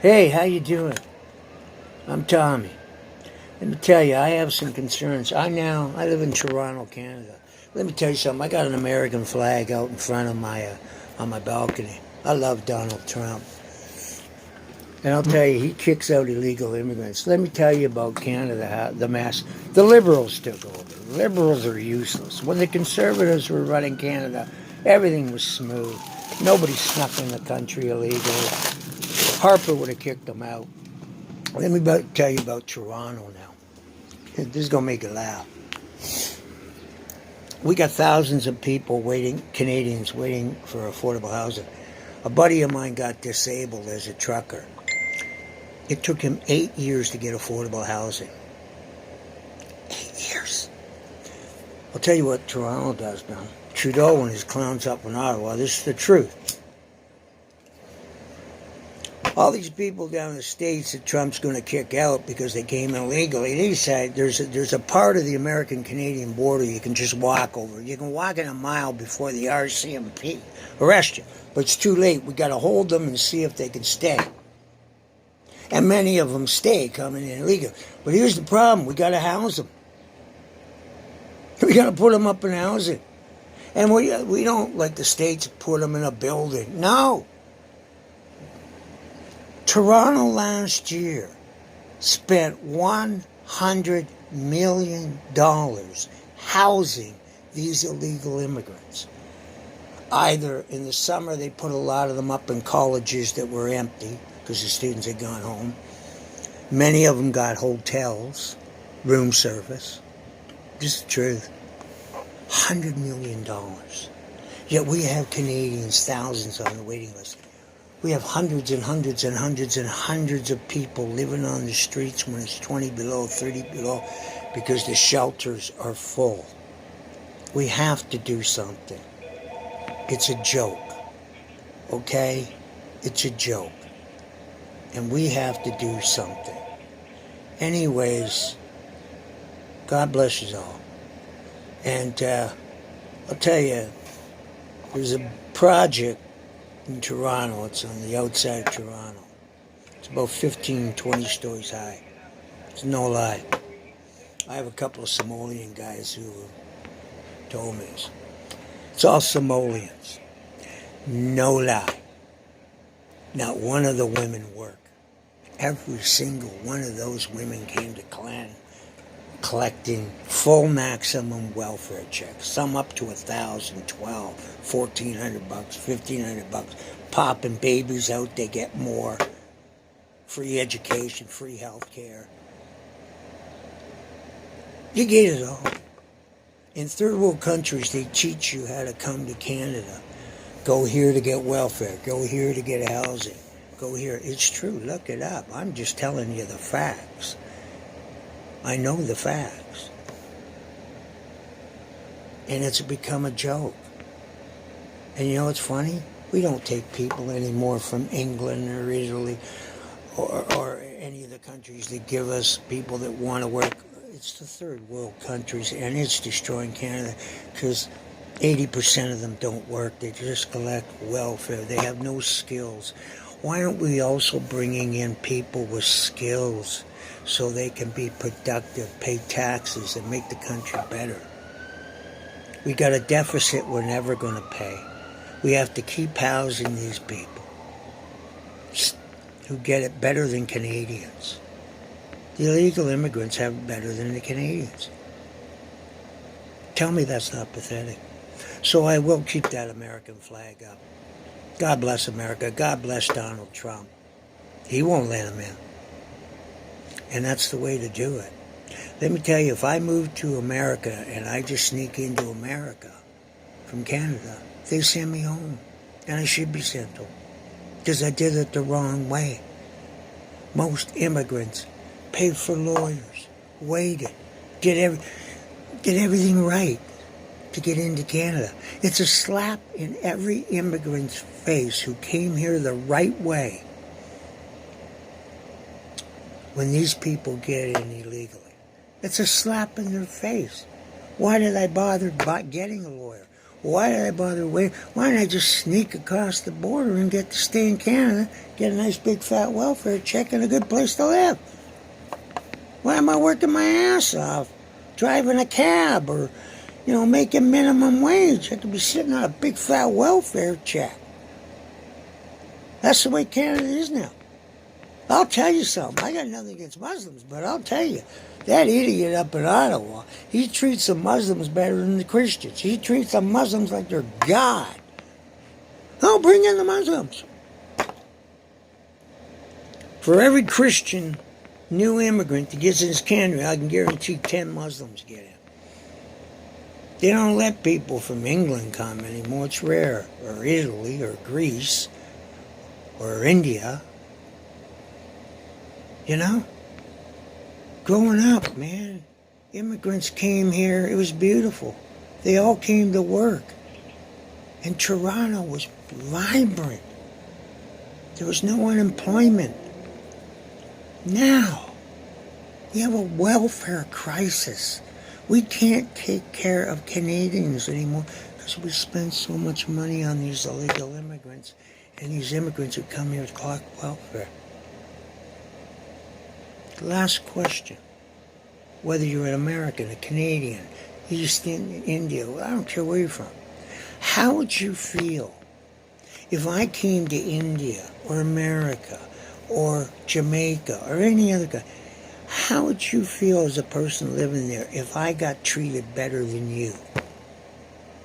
Hey, how you doing? I'm Tommy. Let me tell you, I have some concerns. I live in Toronto, Canada. Let me tell you something. I got an American flag out in front of my on my balcony. I love Donald Trump, and I'll tell you, he kicks out illegal immigrants. Let me tell you about Canada. The Liberals took over. Liberals are useless. When the Conservatives were running Canada, everything was smooth. Nobody snuck in the country illegally. Harper would have kicked them out. Let me tell you about Toronto now. This is going to make you laugh. We got thousands of people waiting, Canadians waiting for affordable housing. A buddy of mine got disabled as a trucker. It took him 8 years to get affordable housing. 8 years. I'll tell you what Toronto does now. Trudeau and his clowns up in Ottawa, this is the truth. All these people down in the States that Trump's going to kick out because they came illegally, they said there's a part of the American-Canadian border you can just walk over. You can walk in a mile before the RCMP arrest you. But it's too late. We got to hold them and see if they can stay. And many of them stay coming in illegal. But here's the problem. We got to house them. We got to put them up in housing. And we don't, like the States, put them in a building. No. Toronto last year spent $100 million housing these illegal immigrants. Either in the summer they put a lot of them up in colleges that were empty because the students had gone home. Many of them got hotels, room service. Just the truth. $100 million. Yet we have Canadians, thousands on the waiting list. We have hundreds and hundreds and hundreds and hundreds of people living on the streets when it's 20 below, 30 below, because the shelters are full. We have to do something. It's a joke, okay? It's a joke. And we have to do something. Anyways, God bless you all. And I'll tell you, there's a project in Toronto. It's on the outside of Toronto. It's about 15, 20 stories high. It's no lie. I have a couple of Somalian guys who told me this. It's all Somalians. No lie. Not one of the women work. Every single one of those women came to Clan collecting full maximum welfare checks, some up to $1,000, $1,200, $1,400, $1,500. Popping babies out, they get more. Free education, free health care. You get it all. In third world countries, they teach you how to come to Canada. Go here to get welfare. Go here to get housing. Go here. It's true. Look it up. I'm just telling you the facts. I know the facts. And it's become a joke. And you know what's funny? We don't take people anymore from England or Italy or any of the countries that give us people that want to work. It's the third world countries, and it's destroying Canada because 80% of them don't work. They just collect welfare. They have no skills. Why aren't we also bringing in people with skills so they can be productive, pay taxes, and make the country better? We got a deficit we're never going to pay. We have to keep housing these people who get it better than Canadians. The illegal immigrants have it better than the Canadians. Tell me that's not pathetic. So I will keep that American flag up. God bless America. God bless Donald Trump. He won't let him in. And that's the way to do it. Let me tell you, if I move to America and I just sneak into America from Canada, they send me home. And I should be sent home. Because I did it the wrong way. Most immigrants paid for lawyers, waited, did everything right to get into Canada. It's a slap in every immigrant's face who came here the right way when these people get in illegally. It's a slap in their face. Why did I bother getting a lawyer? Why did I bother waiting? Why didn't I just sneak across the border and get to stay in Canada, get a nice big fat welfare check and a good place to live? Why am I working my ass off, driving a cab or, making minimum wage? I could be sitting on a big fat welfare check. That's the way Canada is now. I'll tell you something. I got nothing against Muslims, but I'll tell you, that idiot up in Ottawa, he treats the Muslims better than the Christians. He treats the Muslims like they're God. I'll bring in the Muslims. For every Christian new immigrant that gets in this country, I can guarantee 10 Muslims get in. They don't let people from England come anymore. It's rare. Or Italy, or Greece, or India. Growing up, man, immigrants came here. It was beautiful. They all came to work. And Toronto was vibrant. There was no unemployment. Now, we have a welfare crisis. We can't take care of Canadians anymore because we spend so much money on these illegal immigrants and these immigrants who come here to collect welfare. Last question. Whether you're an American, a Canadian, East India, I don't care where you're from. How would you feel if I came to India or America or Jamaica or any other country? How would you feel as a person living there if I got treated better than you?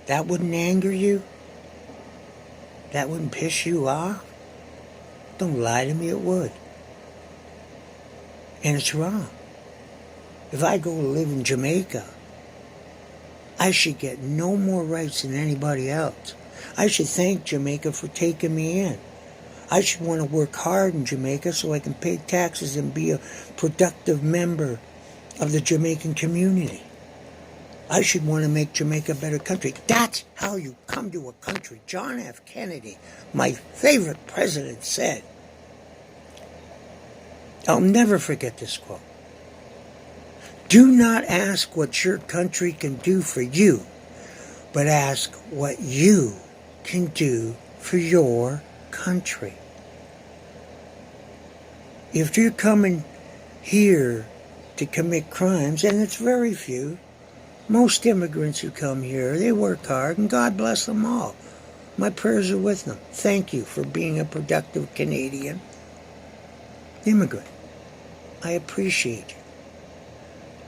That wouldn't anger you? That wouldn't piss you off? Don't lie to me, it would. And it's wrong. If I go to live in Jamaica, I should get no more rights than anybody else. I should thank Jamaica for taking me in. I should want to work hard in Jamaica so I can pay taxes and be a productive member of the Jamaican community. I should want to make Jamaica a better country. That's how you come to a country. John F. Kennedy, my favorite president, said, I'll never forget this quote. Do not ask what your country can do for you, but ask what you can do for your country. If you're coming here to commit crimes, and it's very few, most immigrants who come here, they work hard, and God bless them all. My prayers are with them. Thank you for being a productive Canadian immigrant. I appreciate you.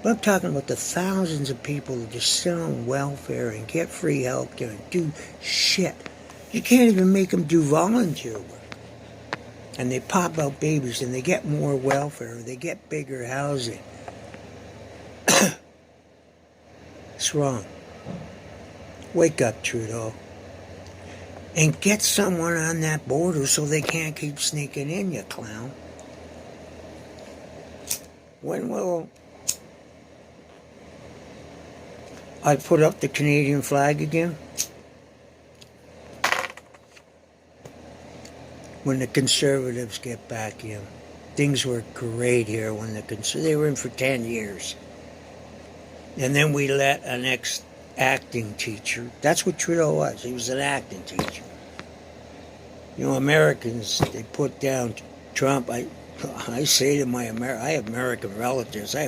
But I'm talking about the thousands of people who just sit on welfare and get free health care and do shit. You can't even make them do volunteer work. And they pop out babies and they get more welfare. They get bigger housing. It's wrong. Wake up, Trudeau. And get someone on that border so they can't keep sneaking in, you clown. When will I put up the Canadian flag again? When the Conservatives get back in. Things were great here when they were in for 10 years. And then we let an ex-acting teacher, that's what Trudeau was, he was an acting teacher. Americans, they put down Trump. I say to I have American relatives, I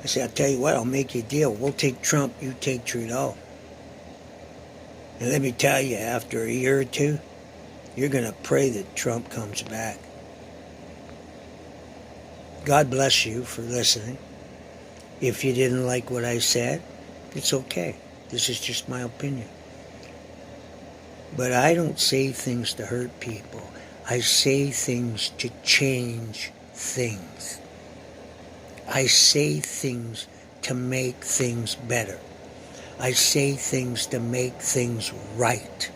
say, I'll tell you what, I'll make you a deal. We'll take Trump, you take Trudeau. And let me tell you, after a year or two, you're going to pray that Trump comes back. God bless you for listening. If you didn't like what I said, it's okay. This is just my opinion. But I don't say things to hurt people. I say things to change things. I say things to make things better. I say things to make things right.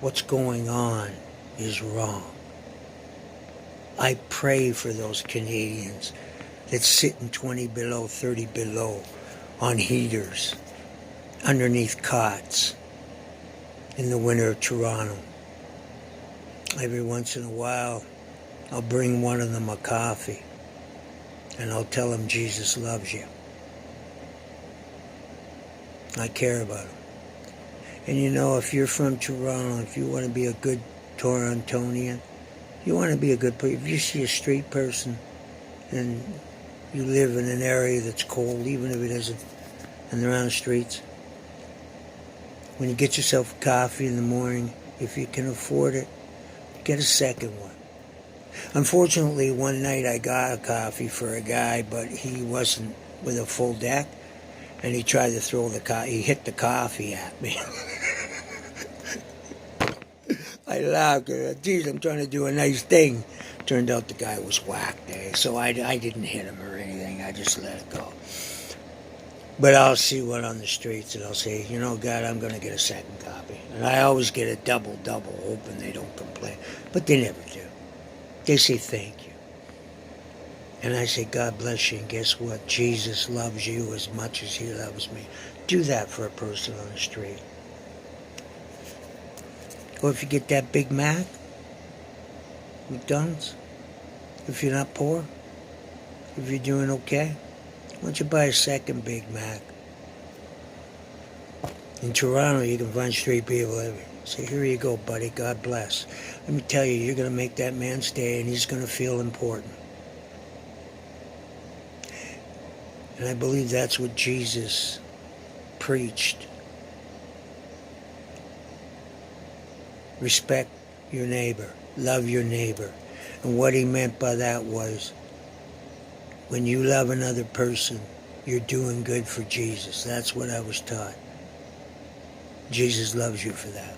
What's going on is wrong. I pray for those Canadians that sit in 20 below, 30 below, on heaters, underneath cots, in the winter of Toronto. Every once in a while, I'll bring one of them a coffee, and I'll tell them Jesus loves you. I care about them. And you know, if you're from Toronto, if you want to be a good Torontonian, you want to be a good person. If you see a street person and you live in an area that's cold, even if it isn't, and they're on the streets, when you get yourself a coffee in the morning, if you can afford it, get a second one. Unfortunately, one night I got a coffee for a guy, but he wasn't with a full deck, and he tried to throw he hit the coffee at me. I laughed. Geez, I'm trying to do a nice thing. Turned out the guy was whacked, so I didn't hit him or anything. I just let it go. But I'll see one on the streets, and I'll say, you know, God, I'm going to get a second copy. And I always get a double, hoping they don't complain. But they never do. They say thank you. And I say, God bless you, and guess what? Jesus loves you as much as he loves me. Do that for a person on the street. Or if you get that Big Mac, McDonald's, if you're not poor, if you're doing okay, why don't you buy a second Big Mac? In Toronto, you can find street people everywhere. Say, here you go, buddy, God bless. Let me tell you, you're going to make that man's day, and he's going to feel important. And I believe that's what Jesus preached. Respect your neighbor. Love your neighbor. And what he meant by that was, when you love another person, you're doing good for Jesus. That's what I was taught. Jesus loves you for that.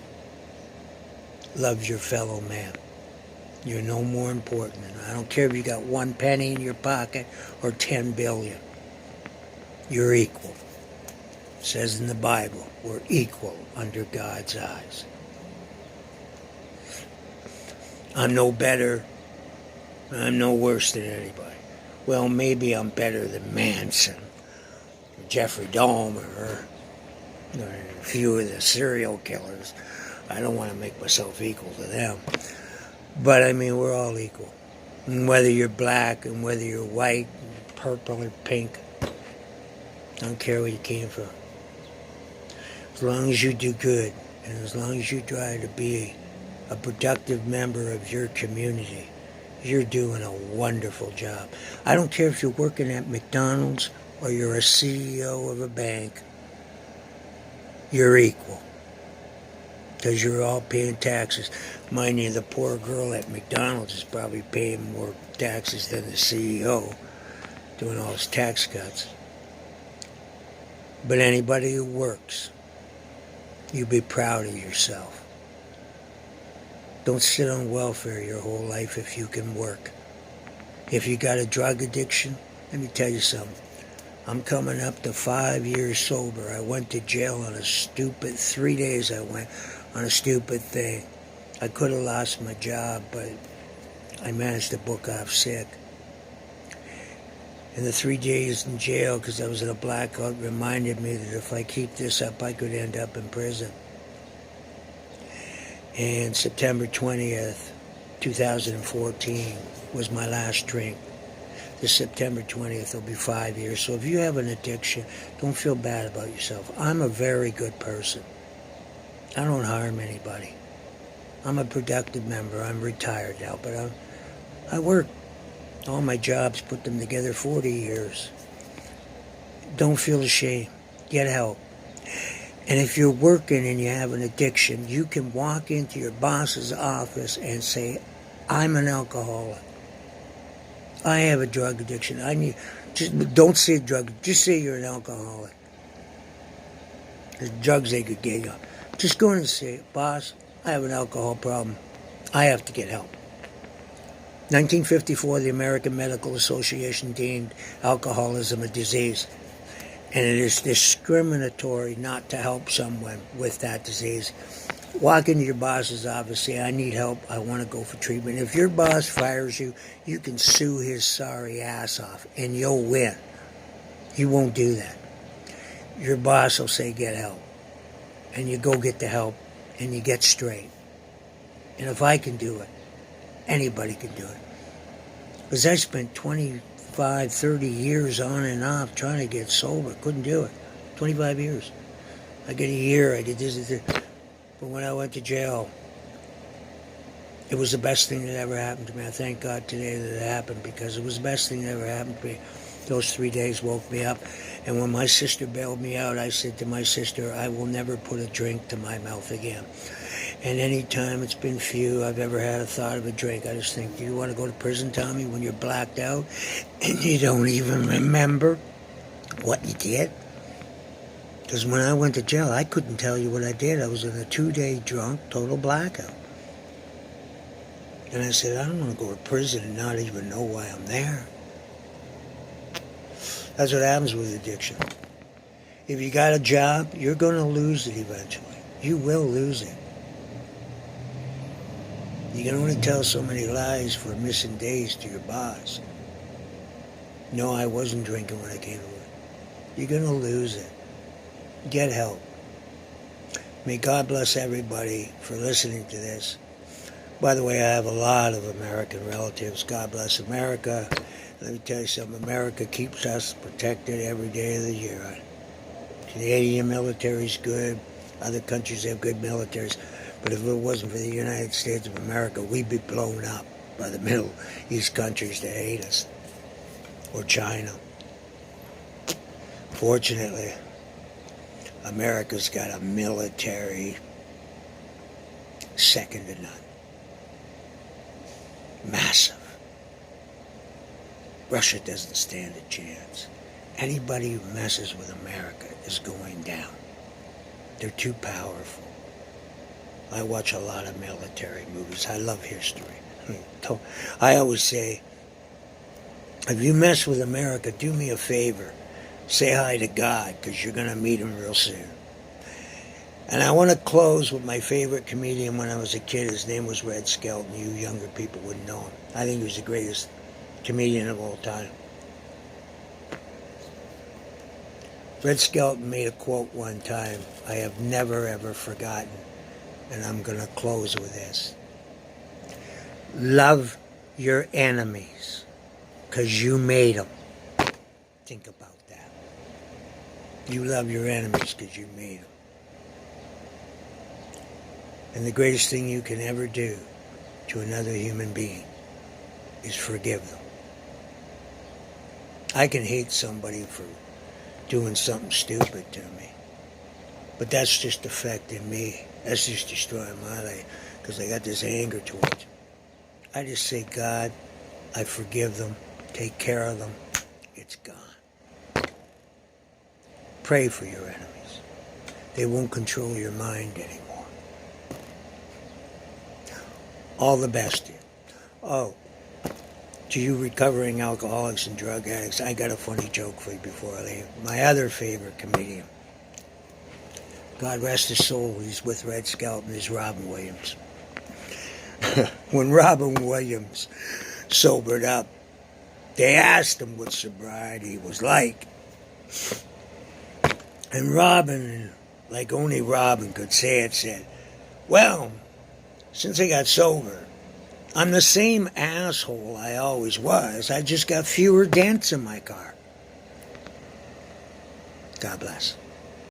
Loves your fellow man. You're no more important than I don't care if you got 1 penny in your pocket or 10 billion. You're equal. It says in the Bible, we're equal under God's eyes. I'm no better. I'm no worse than anybody. Well, maybe I'm better than Manson, or Jeffrey Dahmer, or a few of the serial killers. I don't want to make myself equal to them. But I mean, we're all equal. And whether you're black and whether you're white, purple or pink, I don't care where you came from. As long as you do good, and as long as you try to be a productive member of your community, you're doing a wonderful job. I don't care if you're working at McDonald's or you're a CEO of a bank, you're equal. Because you're all paying taxes. Mind you, the poor girl at McDonald's is probably paying more taxes than the CEO, doing all his tax cuts. But anybody who works, you be proud of yourself. Don't sit on welfare your whole life if you can work. If you got a drug addiction, let me tell you something. I'm coming up to 5 years sober. I went to jail on a stupid, 3 days I went on a stupid thing. I could have lost my job, but I managed to book off sick. And the 3 days in jail, because I was in a blackout, reminded me that if I keep this up, I could end up in prison. And September 20th, 2014 was my last drink. This September 20th will be 5 years. So if you have an addiction, don't feel bad about yourself. I'm a very good person. I don't harm anybody. I'm a productive member. I'm retired now, but I work all my jobs, put them together 40 years. Don't feel ashamed. Get help. And if you're working and you have an addiction, you can walk into your boss's office and say, I'm an alcoholic. I have a drug addiction. Don't say drug, just say you're an alcoholic. There's drugs they could get you. Just go in and say, boss, I have an alcohol problem. I have to get help. 1954, the American Medical Association deemed alcoholism a disease. And it is discriminatory not to help someone with that disease. Walk into your boss's office, say, I need help, I want to go for treatment. If your boss fires you, you can sue his sorry ass off, and you'll win. He won't do that. Your boss will say, get help. And you go get the help, and you get straight. And if I can do it, anybody can do it. Because I spent 25, 30 years on and off trying to get sober. Couldn't do it. 25 years. I get a year, I get this. But when I went to jail, it was the best thing that ever happened to me. I thank God today that it happened, because it was the best thing that ever happened to me. Those 3 days woke me up. And when my sister bailed me out, I said to my sister, I will never put a drink to my mouth again. And any time it's been few I've ever had a thought of a drink, I just think, do you want to go to prison, Tommy, when you're blacked out and you don't even remember what you did? Because when I went to jail, I couldn't tell you what I did. I was in a 2-day drunk, total blackout. And I said, I don't want to go to prison and not even know why I'm there. That's what happens with addiction. If you got a job, you're going to lose it eventually. You will lose it. You can only tell so many lies for missing days to your boss. No, I wasn't drinking when I came to work. You're going to lose it. Get help. May God bless everybody for listening to this. By the way, I have a lot of American relatives. God bless America. Let me tell you something. America keeps us protected every day of the year. Canadian military's good. Other countries have good militaries. But if it wasn't for the United States of America, we'd be blown up by the Middle East countries that hate us. Or China. Fortunately, America's got a military second to none. Massive. Russia doesn't stand a chance. Anybody who messes with America is going down. They're too powerful. I watch a lot of military movies. I love history. I always say, if you mess with America, do me a favor. Say hi to God, because you're going to meet him real soon. And I want to close with my favorite comedian when I was a kid. His name was Red Skelton. You younger people wouldn't know him. I think he was the greatest comedian of all time. Red Skelton made a quote one time I have never ever forgotten, and I'm going to close with this. Love your enemies, because you made them. Think about that. You love your enemies because you made them. And the greatest thing you can ever do to another human being is forgive them. I can hate somebody for doing something stupid to me, but that's just affecting me. That's just destroying my life, because I got this anger towards them. I just say, God, I forgive them, take care of them, it's gone. Pray for your enemies. They won't control your mind anymore. All the best to you. Oh, to you recovering alcoholics and drug addicts, I got a funny joke for you before I leave. My other favorite comedian, God rest his soul, he's with Red Skelton, is Robin Williams. When Robin Williams sobered up, they asked him what sobriety was like. And Robin, like only Robin could say it, said, well, since I got sober, I'm the same asshole I always was. I just got fewer dents in my car. God bless.